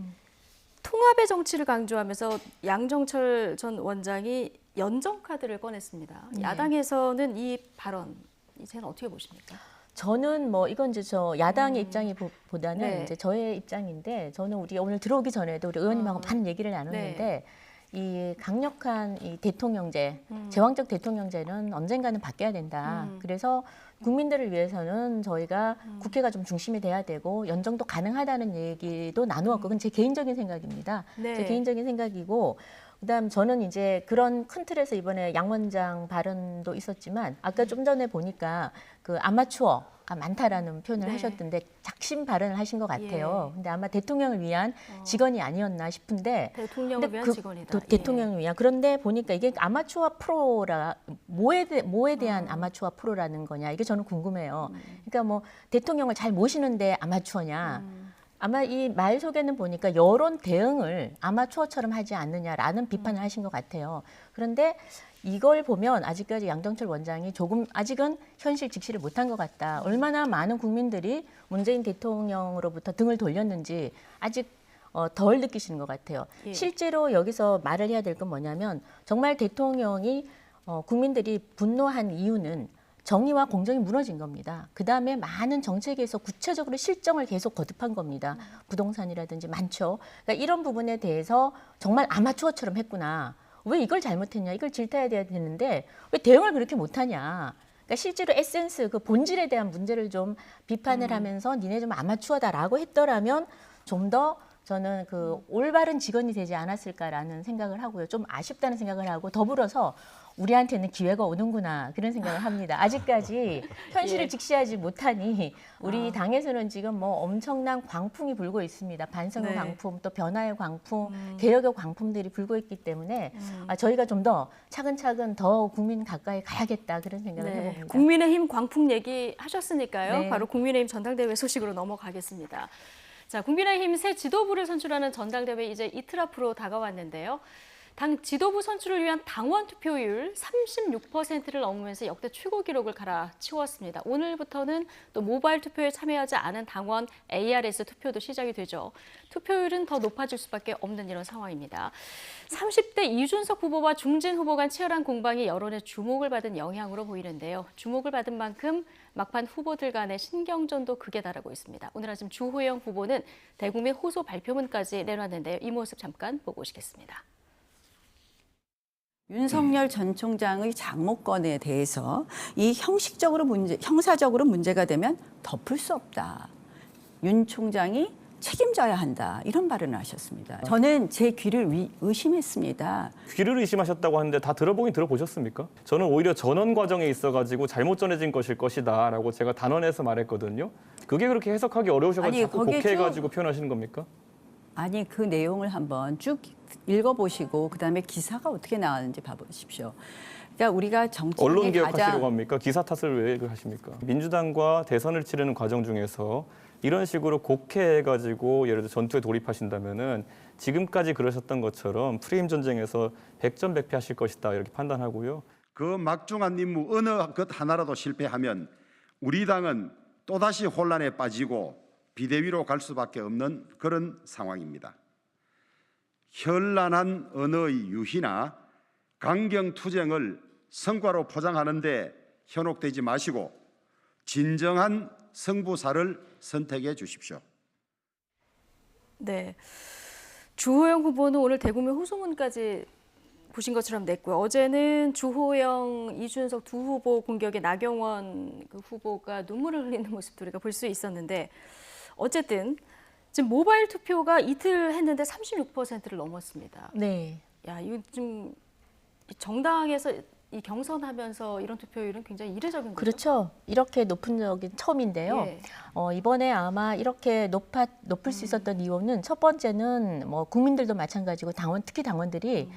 통합의 정치를 강조하면서 양정철 전 원장이 연정 카드를 꺼냈습니다. 네. 야당에서는 이 발언 이제는 어떻게 보십니까? 저는 뭐 이건 이제 저 야당의 입장이 보다는 네. 이제 저의 입장인데 저는 우리 오늘 들어오기 전에도 우리 의원님하고 많은 얘기를 나눴는데 이 강력한 이 대통령제, 제왕적 대통령제는 언젠가는 바뀌어야 된다. 그래서 국민들을 위해서는 저희가 국회가 좀 중심이 돼야 되고 연정도 가능하다는 얘기도 나누었고 그건 제 개인적인 생각입니다. 네. 제 개인적인 생각이고 그다음 저는 이제 그런 큰 틀에서 이번에 양 원장 발언도 있었지만 아까 좀 전에 보니까 그 아마추어가 많다라는 표현을 하셨던데 작심 발언을 하신 것 같아요. 근데 아마 대통령을 위한 직원이 아니었나 싶은데 대통령을 근데 위한 그 직원이다. 대통령을 위한 그런데 보니까 이게 아마추어 프로라 뭐에 대한 아마추어 프로라는 거냐 이게 저는 궁금해요. 그러니까 뭐 대통령을 잘 모시는데 아마추어냐. 아마 이 말 속에는 보니까 여론 대응을 아마추어처럼 하지 않느냐라는 비판을 하신 것 같아요. 그런데 이걸 보면 아직까지 양정철 원장이 조금 아직은 현실 직시를 못한 것 같다. 얼마나 많은 국민들이 문재인 대통령으로부터 등을 돌렸는지 아직 덜 느끼시는 것 같아요. 예. 실제로 여기서 말을 해야 될 건 뭐냐면 정말 대통령이 국민들이 분노한 이유는 정의와 공정이 무너진 겁니다. 그다음에 많은 정책에서 구체적으로 실정을 계속 거듭한 겁니다. 부동산이라든지 많죠. 그러니까 이런 부분에 대해서 정말 아마추어처럼 했구나. 왜 이걸 잘못했냐. 이걸 질타해야 되는데 왜 대응을 그렇게 못하냐. 그러니까 실제로 에센스, 그 본질에 대한 문제를 좀 비판을 하면서 니네 좀 아마추어다라고 했더라면 좀 더 저는 그 올바른 직원이 되지 않았을까라는 생각을 하고요. 좀 아쉽다는 생각을 하고 더불어서 우리한테는 기회가 오는구나 그런 생각을 합니다. 아직까지 현실을 직시하지 못하니 우리 당에서는 지금 뭐 엄청난 광풍이 불고 있습니다. 반성의 광풍, 또 변화의 광풍, 개혁의 광풍들이 불고 있기 때문에 저희가 좀 더 차근차근 더 국민 가까이 가야겠다 그런 생각을 해봅니다. 국민의힘 광풍 얘기하셨으니까요. 네. 바로 국민의힘 전당대회 소식으로 넘어가겠습니다. 자, 국민의힘 새 지도부를 선출하는 전당대회 이제 이틀 앞으로 다가왔는데요. 당 지도부 선출을 위한 당원 투표율 36%를 넘으면서 역대 최고 기록을 갈아치웠습니다. 오늘부터는 또 모바일 투표에 참여하지 않은 당원 ARS 투표도 시작이 되죠. 투표율은 더 높아질 수밖에 없는 이런 상황입니다. 30대 이준석 후보와 중진 후보 간 치열한 공방이 여론의 주목을 받은 영향으로 보이는데요. 주목을 받은 만큼 막판 후보들 간의 신경전도 극에 달하고 있습니다. 오늘 아침 주호영 후보는 대국민 호소 발표문까지 내놨는데요. 이 모습 잠깐 보고 오시겠습니다. 윤석열 전 총장의 장모건에 대해서 이 형사적으로 문제가 되면 덮을 수 없다. 윤 총장이 책임져야 한다. 이런 발언을 하셨습니다. 저는 제 귀를 의심했습니다. 귀를 의심하셨다고 하는데 다 들어보긴 들어보셨습니까? 저는 오히려 전원 과정에 있어가지고 잘못 전해진 것일 것이다 라고 제가 단언해서 말했거든요. 그게 그렇게 해석하기 어려우셔가지고 자꾸 곡해가지고 표현하시는 겁니까? 아니 그 내용을 한번 쭉 읽어보시고 그다음에 기사가 어떻게 나왔는지 봐보십시오. 그러니까 우리가 정치인의 언론 개혁하시려고 합니까? 기사 탓을 왜 하십니까? 민주당과 대선을 치르는 과정 중에서 이런 식으로 곡해해가지고 예를 들어 전투에 돌입하신다면은 지금까지 그러셨던 것처럼 프레임 전쟁에서 100전 100패 하실 것이다 이렇게 판단하고요. 그 막중한 임무 어느 것 하나라도 실패하면 우리 당은 또다시 혼란에 빠지고 비대위로 갈 수밖에 없는 그런 상황입니다. 현란한 언어의 유희나 강경투쟁을 성과로 포장하는 데 현혹되지 마시고 진정한 승부사를 선택해 주십시오. 네, 주호영 후보는 오늘 대국민 호소문까지 보신 것처럼 냈고요. 어제는 주호영, 이준석 두 후보 공격에 나경원 그 후보가 눈물을 흘리는 모습도 우리가 볼 수 있었는데 어쨌든 지금 모바일 투표가 이틀 했는데 36%를 넘었습니다. 네. 야, 이거 좀 정당에서 이 경선하면서 이런 투표율은 굉장히 이례적인 거죠. 그렇죠. 이렇게 높은 적이 처음인데요. 예. 이번에 아마 이렇게 높을 수 있었던 이유는 첫 번째는 뭐 국민들도 마찬가지고 특히 당원들이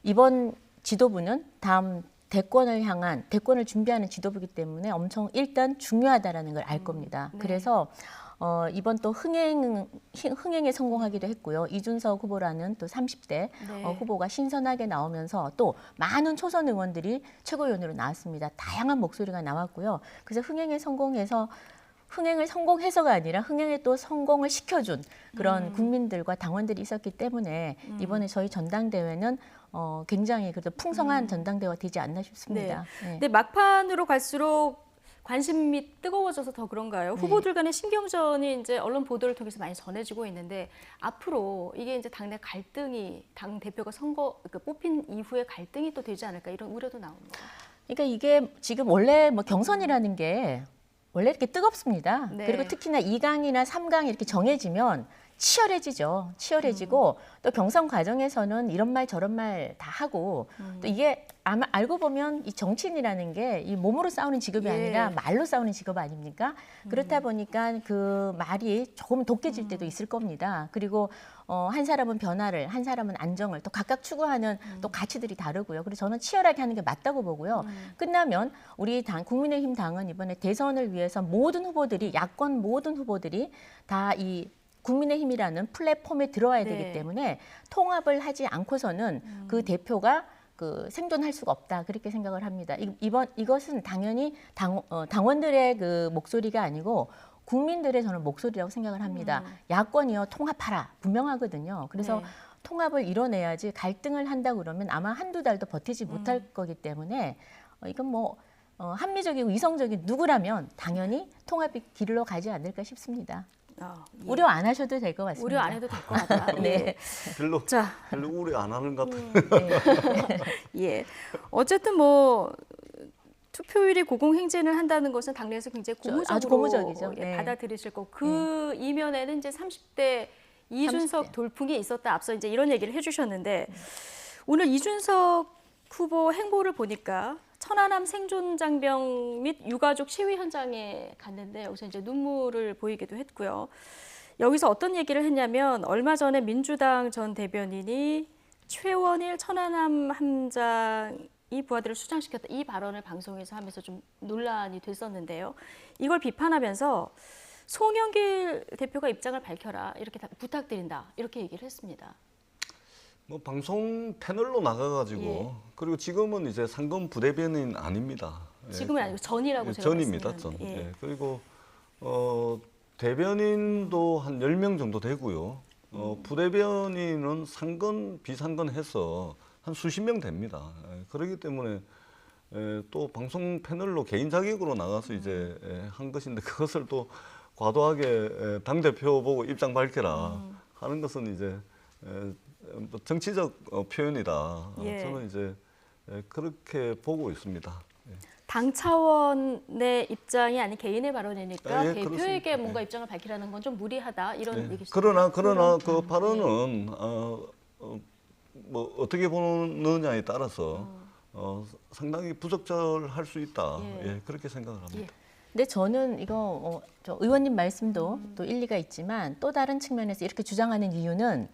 이번 지도부는 다음 대권을 준비하는 지도부이기 때문에 엄청 일단 중요하다라는 걸 알 겁니다. 네. 그래서 이번 또 흥행에 성공하기도 했고요. 이준석 후보라는 또 30대 네. 후보가 신선하게 나오면서 또 많은 초선 의원들이 최고위원으로 나왔습니다. 다양한 목소리가 나왔고요. 그래서 흥행을 성공해서가 아니라 흥행에 또 성공을 시켜준 그런 국민들과 당원들이 있었기 때문에 이번에 저희 전당대회는 굉장히 그래도 풍성한 전당대회가 되지 않나 싶습니다. 네. 근데 막판으로 갈수록 관심이 뜨거워져서 더 그런가요? 후보들 간의 신경전이 이제 언론 보도를 통해서 많이 전해지고 있는데 앞으로 이게 이제 당내 갈등이 당 대표가 뽑힌 이후에 갈등이 또 되지 않을까 이런 우려도 나옵니다. 그러니까 이게 지금 원래 뭐 경선이라는 게 원래 이렇게 뜨겁습니다. 네. 그리고 특히나 2강이나 3강이 이렇게 정해지면 치열해지고 또 경선 과정에서는 이런 말 저런 말 다 하고 또 이게 아마 알고 보면 이 정치인이라는 게 이 몸으로 싸우는 직업이 예. 아니라 말로 싸우는 직업 아닙니까? 그렇다 보니까 그 말이 조금 독해질 때도 있을 겁니다. 그리고 한 사람은 변화를, 한 사람은 안정을 또 각각 추구하는 또 가치들이 다르고요. 그래서 저는 치열하게 하는 게 맞다고 보고요. 끝나면 우리 국민의힘 당은 이번에 대선을 위해서 야권 모든 후보들이 다 이 국민의힘이라는 플랫폼에 들어와야 네. 되기 때문에 통합을 하지 않고서는 그 대표가 생존할 수가 없다 그렇게 생각을 합니다. 이것은 당연히 당원들의 그 목소리가 아니고 국민들의 저는 목소리라고 생각을 합니다. 야권이요 통합하라 분명하거든요. 그래서 네. 통합을 이뤄내야지 갈등을 한다 그러면 아마 한두 달도 버티지 못할 거기 때문에 이건 뭐 합리적이고 이성적인 누구라면 당연히 통합의 길로 가지 않을까 싶습니다. 예. 우려 안 하셔도 될 것 같습니다. 우려 안 해도 될 것 같다. 네. 별로 자, 별로 우려 안 하는 것 같아요. 예. 어쨌든 뭐 투표율이 고공행진을 한다는 것은 당내에서 굉장히 고무적으로 아주 고무적이죠. 예, 네. 받아들이실 거고 그 이면에는 이제 30대 이준석 30대. 돌풍이 있었다. 앞서 이제 이런 얘기를 해주셨는데 오늘 이준석 후보 행보를 보니까 천안함 생존 장병 및 유가족 시위 현장에 갔는데 여기서 이제 눈물을 보이기도 했고요. 여기서 어떤 얘기를 했냐면 얼마 전에 민주당 전 대변인이 최원일 천안함 함장이 부하들을 수장시켰다 이 발언을 방송에서 하면서 좀 논란이 됐었는데요. 이걸 비판하면서 송영길 대표가 입장을 밝혀라 이렇게 부탁드린다 이렇게 얘기를 했습니다. 뭐 방송 패널로 나가가지고 예. 그리고 지금은 이제 상금 부대변인 아닙니다. 예. 지금은 아니고 전이라고 예, 제가 전입니다. 전. 말씀드렸는데. 예. 예. 그리고 대변인도 한 10명 정도 되고요. 부대변인은 상근 비상근 해서 한 수십 명 됩니다. 예. 그렇기 때문에 또 방송 패널로 개인 자격으로 나가서 이제 한 것인데 그것을 또 과도하게 당 대표 보고 입장 밝혀라 하는 것은 이제 뭐 정치적 표현이다. 예. 저는 이제 그렇게 보고 있습니다. 예. 당 차원의 입장이 아닌 개인의 발언이니까 예, 대표에게 그렇습니다. 뭔가 입장을 밝히라는 건 좀 무리하다 이런 예. 얘기시죠. 그러나 그 발언은 뭐 어떻게 보느냐에 따라서 상당히 부적절할 수 있다. 예. 예, 그렇게 생각을 합니다. 예. 근데 저는 이거 저 의원님 말씀도 또 일리가 있지만 또 다른 측면에서 이렇게 주장하는 이유는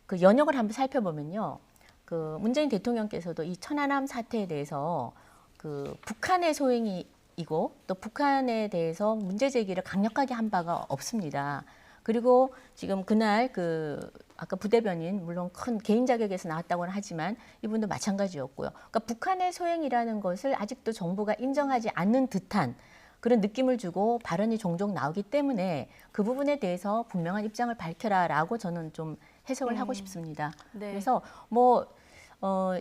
그 연역을 한번 살펴보면요. 그 문재인 대통령께서도 이 천안함 사태에 대해서 그 북한의 소행이고 또 북한에 대해서 문제 제기를 강력하게 한 바가 없습니다. 그리고 지금 그날 그 아까 부대변인 물론 큰 개인 자격에서 나왔다고는 하지만 이분도 마찬가지였고요. 그러니까 북한의 소행이라는 것을 아직도 정부가 인정하지 않는 듯한 그런 느낌을 주고 발언이 종종 나오기 때문에 그 부분에 대해서 분명한 입장을 밝혀라라고 저는 좀 해석을 하고 싶습니다. 네. 그래서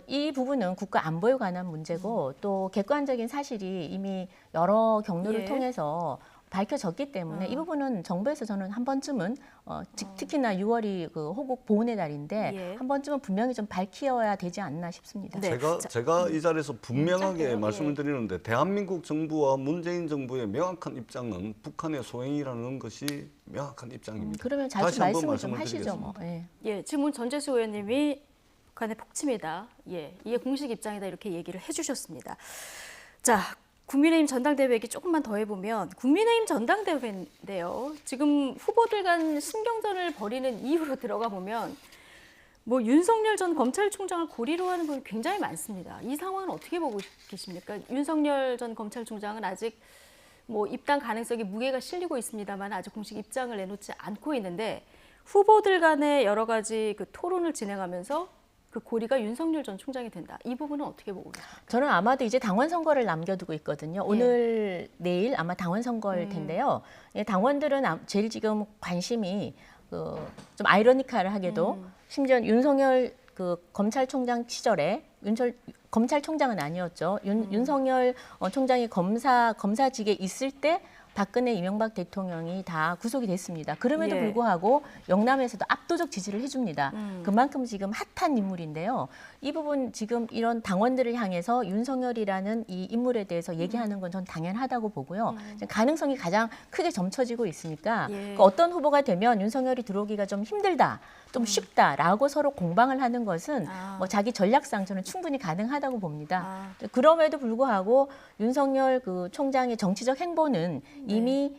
이 부분은 국가 안보에 관한 문제고 또 객관적인 사실이 이미 여러 경로를 예. 통해서 밝혀졌기 때문에 이 부분은 정부에서 저는 한 번쯤은 특히나 6월이 그 호국 보훈의 달인데 예. 한 번쯤은 분명히 좀 밝혀야 되지 않나 싶습니다. 네. 제가 이 자리에서 분명하게 짧게요. 말씀을 예. 드리는데 대한민국 정부와 문재인 정부의 명확한 입장은 북한의 소행이라는 것이 명확한 입장입니다. 그러면 다시 자주 한번 말씀을 좀 말씀을 하시죠. 뭐. 드리겠습니다. 예. 예, 지금 전재수 의원님이 북한의 폭침이다. 예, 이게 공식 입장이다 이렇게 얘기를 해주셨습니다. 자, 국민의힘 전당대회 얘기 조금만 더 해보면 국민의힘 전당대회인데요. 지금 후보들 간 신경전을 벌이는 이유로 들어가 보면 뭐 윤석열 전 검찰총장을 고리로 하는 분이 굉장히 많습니다. 이 상황은 어떻게 보고 계십니까? 윤석열 전 검찰총장은 아직 뭐 입당 가능성이 무게가 실리고 있습니다만 아직 공식 입장을 내놓지 않고 있는데 후보들 간의 여러 가지 그 토론을 진행하면서 그 고리가 윤석열 전 총장이 된다. 이 부분은 어떻게 보고 계십니까? 저는 아마도 이제 당원 선거를 남겨두고 있거든요. 오늘 내일 아마 당원 선거일 텐데요. 예, 당원들은 제일 지금 관심이 좀 아이러니컬하게도 심지어 윤석열 그 검찰총장 시절에 검찰총장은 아니었죠. 윤석열 총장이 검사직에 있을 때 박근혜, 이명박 대통령이 다 구속이 됐습니다. 그럼에도 예. 불구하고 영남에서도 압도적 지지를 해줍니다. 그만큼 지금 핫한 인물인데요. 이 부분 지금 이런 당원들을 향해서 윤석열이라는 이 인물에 대해서 얘기하는 건 전 당연하다고 보고요. 지금 가능성이 가장 크게 점쳐지고 있으니까 예. 그 어떤 후보가 되면 윤석열이 들어오기가 좀 힘들다, 좀 쉽다라고 서로 공방을 하는 것은 뭐 자기 전략상 저는 충분히 가능하다고 봅니다. 그럼에도 불구하고 윤석열 그 총장의 정치적 행보는 이미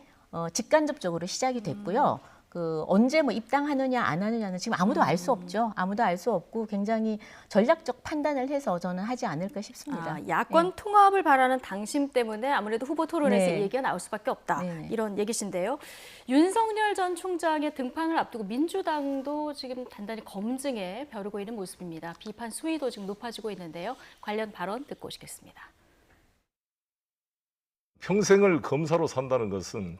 직간접적으로 시작이 됐고요. 그 언제 뭐 입당하느냐 안 하느냐는 지금 아무도 알 수 없죠. 아무도 알 수 없고 굉장히 전략적 판단을 해서 저는 하지 않을까 싶습니다. 야권 통합을 바라는 당심 때문에 아무래도 후보 토론에서 네. 이 얘기가 나올 수밖에 없다. 네네. 이런 얘기신데요. 윤석열 전 총장의 등판을 앞두고 민주당도 지금 단단히 검증에 벼르고 있는 모습입니다. 비판 수위도 지금 높아지고 있는데요. 관련 발언 듣고 오시겠습니다. 평생을 검사로 산다는 것은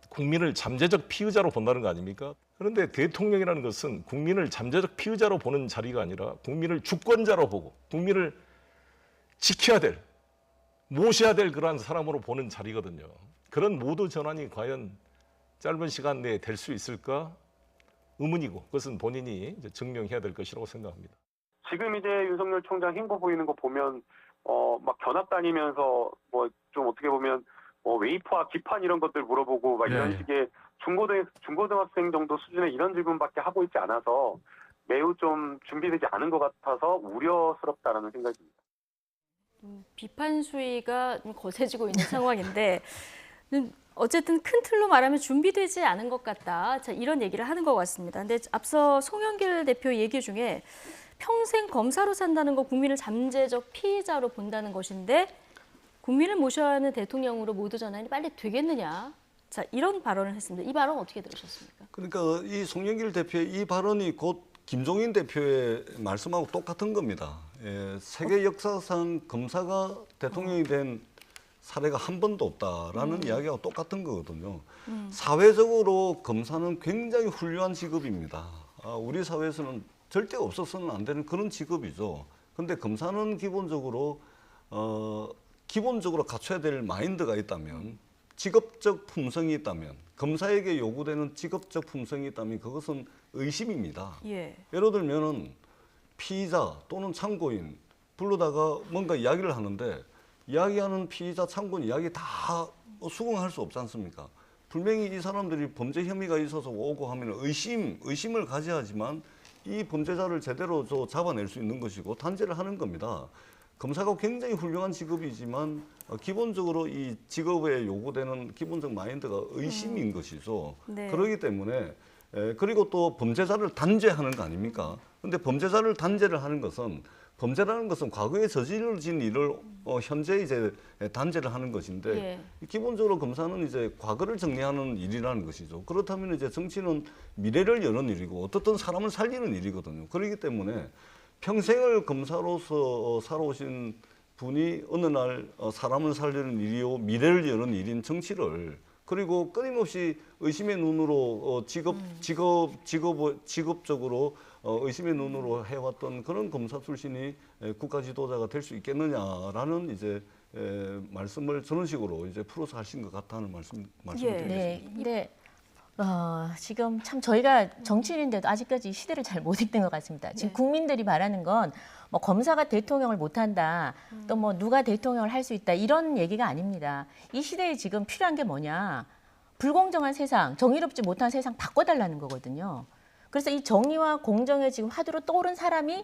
국민을 잠재적 피의자로 본다는 거 아닙니까? 그런데 대통령이라는 것은 국민을 잠재적 피의자로 보는 자리가 아니라 국민을 주권자로 보고 국민을 지켜야 될, 모셔야 될 그러한 사람으로 보는 자리거든요. 그런 모두 전환이 과연 짧은 시간 내에 될 수 있을까? 의문이고 그것은 본인이 이제 증명해야 될 것이라고 생각합니다. 지금 이제 윤석열 총장 행보 보이는 거 보면 막 견학 다니면서 뭐 좀 어떻게 보면 웨이프와 기판 이런 것들 물어보고 막 이런 식의 중고등학생 정도 수준의 이런 질문밖에 하고 있지 않아서 매우 좀 준비되지 않은 것 같아서 우려스럽다라는 생각입니다. 비판 수위가 좀 거세지고 있는 상황인데 어쨌든 큰 틀로 말하면 준비되지 않은 것 같다. 자, 이런 얘기를 하는 것 같습니다. 근데 앞서 송영길 대표 얘기 중에 평생 검사로 산다는 거 국민을 잠재적 피의자로 본다는 것인데 국민을 모셔야 하는 대통령으로 모두 전환이 빨리 되겠느냐. 자, 이런 발언을 했습니다. 이 발언 어떻게 들으셨습니까? 그러니까 이 송영길 대표의 이 발언이 곧 김종인 대표의 말씀하고 똑같은 겁니다. 예, 세계 역사상 검사가 대통령이 된 사례가 한 번도 없다라는 이야기가 똑같은 거거든요. 사회적으로 검사는 굉장히 훌륭한 직업입니다. 우리 사회에서는 절대 없어서는 안 되는 그런 직업이죠. 근데 검사는 기본적으로 갖춰야 될 마인드가 있다면, 직업적 품성이 있다면, 검사에게 요구되는 직업적 품성이 있다면 그것은 의심입니다. 예. 예를 들면은 피의자 또는 참고인 불러다가 뭔가 이야기를 하는데 이야기하는 피의자, 참고인 이야기 다 수긍할 수 없지 않습니까? 분명히 이 사람들이 범죄 혐의가 있어서 오고 하면 의심을 가져야지만 이 범죄자를 제대로 잡아낼 수 있는 것이고 단죄를 하는 겁니다. 검사가 굉장히 훌륭한 직업이지만 기본적으로 이 직업에 요구되는 기본적 마인드가 의심인 것이죠. 네. 그렇기 때문에 그리고 또 범죄자를 단죄하는 거 아닙니까? 근데 범죄자를 단죄를 하는 것은 범죄라는 것은 과거에 저질러진 일을 현재 이제 단죄를 하는 것인데 예. 기본적으로 검사는 이제 과거를 정리하는 일이라는 것이죠. 그렇다면 이제 정치는 미래를 여는 일이고 어떻든 사람을 살리는 일이거든요. 그렇기 때문에 평생을 검사로서 살아오신 분이 어느 날 사람을 살리는 일이요 미래를 여는 일인 정치를 그리고 끊임없이 의심의 눈으로 직업적으로 의심의 눈으로 해왔던 그런 검사 출신이 국가 지도자가 될 수 있겠느냐라는 이제 말씀을 저런 식으로 이제 풀어서 하신 것 같다는 말씀을 드리겠습니다. 네, 근데 지금 참 저희가 정치인인데도 아직까지 이 시대를 잘 못 읽는 것 같습니다. 지금 국민들이 바라는 건 뭐 검사가 대통령을 못한다, 또 뭐 누가 대통령을 할 수 있다 이런 얘기가 아닙니다. 이 시대에 지금 필요한 게 뭐냐? 불공정한 세상, 정의롭지 못한 세상 바꿔달라는 거거든요. 그래서 이 정의와 공정에 지금 화두로 떠오른 사람이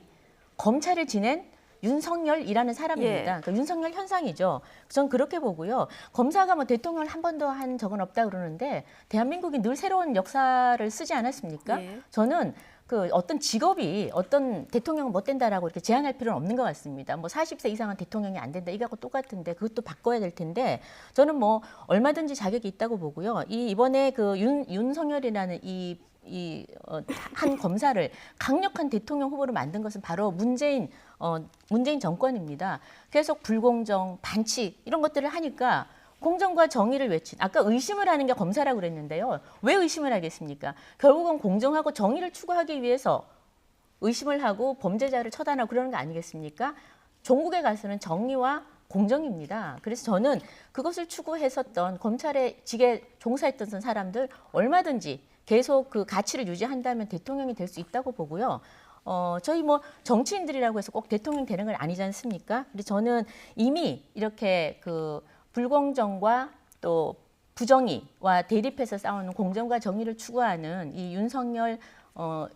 검찰을 지낸 윤석열이라는 사람입니다. 예. 그 윤석열 현상이죠. 전 그렇게 보고요. 검사가 뭐 대통령을 한 번도 한 적은 없다 그러는데 대한민국이 늘 새로운 역사를 쓰지 않았습니까? 예. 저는 그 어떤 직업이 어떤 대통령은 못 된다라고 이렇게 제한할 필요는 없는 것 같습니다. 뭐 40세 이상은 대통령이 안 된다 이거하고 똑같은데 그것도 바꿔야 될 텐데 저는 뭐 얼마든지 자격이 있다고 보고요. 이번에 그 윤석열이라는 한 검사를 강력한 대통령 후보로 만든 것은 바로 문재인 정권입니다. 계속 불공정, 반칙 이런 것들을 하니까 공정과 정의를 외친 아까 의심을 하는 게 검사라고 그랬는데요. 왜 의심을 하겠습니까? 결국은 공정하고 정의를 추구하기 위해서 의심을 하고 범죄자를 처단하고 그러는 거 아니겠습니까? 종국에 가서는 정의와 공정입니다. 그래서 저는 그것을 추구했었던 검찰의 직에 종사했던 사람들 얼마든지 계속 그 가치를 유지한다면 대통령이 될 수 있다고 보고요. 저희 뭐 정치인들이라고 해서 꼭 대통령 되는 건 아니지 않습니까? 근데 저는 이미 이렇게 그 불공정과 또 부정의와 대립해서 싸우는 공정과 정의를 추구하는 이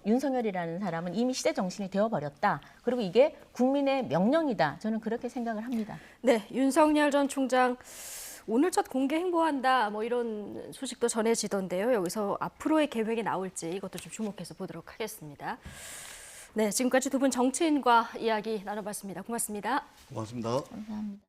윤석열이라는 사람은 이미 시대 정신이 되어버렸다. 그리고 이게 국민의 명령이다. 저는 그렇게 생각을 합니다. 네, 윤석열 전 총장 오늘 첫 공개 행보한다 뭐 이런 소식도 전해지던데요. 여기서 앞으로의 계획이 나올지 이것도 좀 주목해서 보도록 하겠습니다. 네, 지금까지 두 분 정치인과 이야기 나눠봤습니다. 고맙습니다. 고맙습니다. 감사합니다.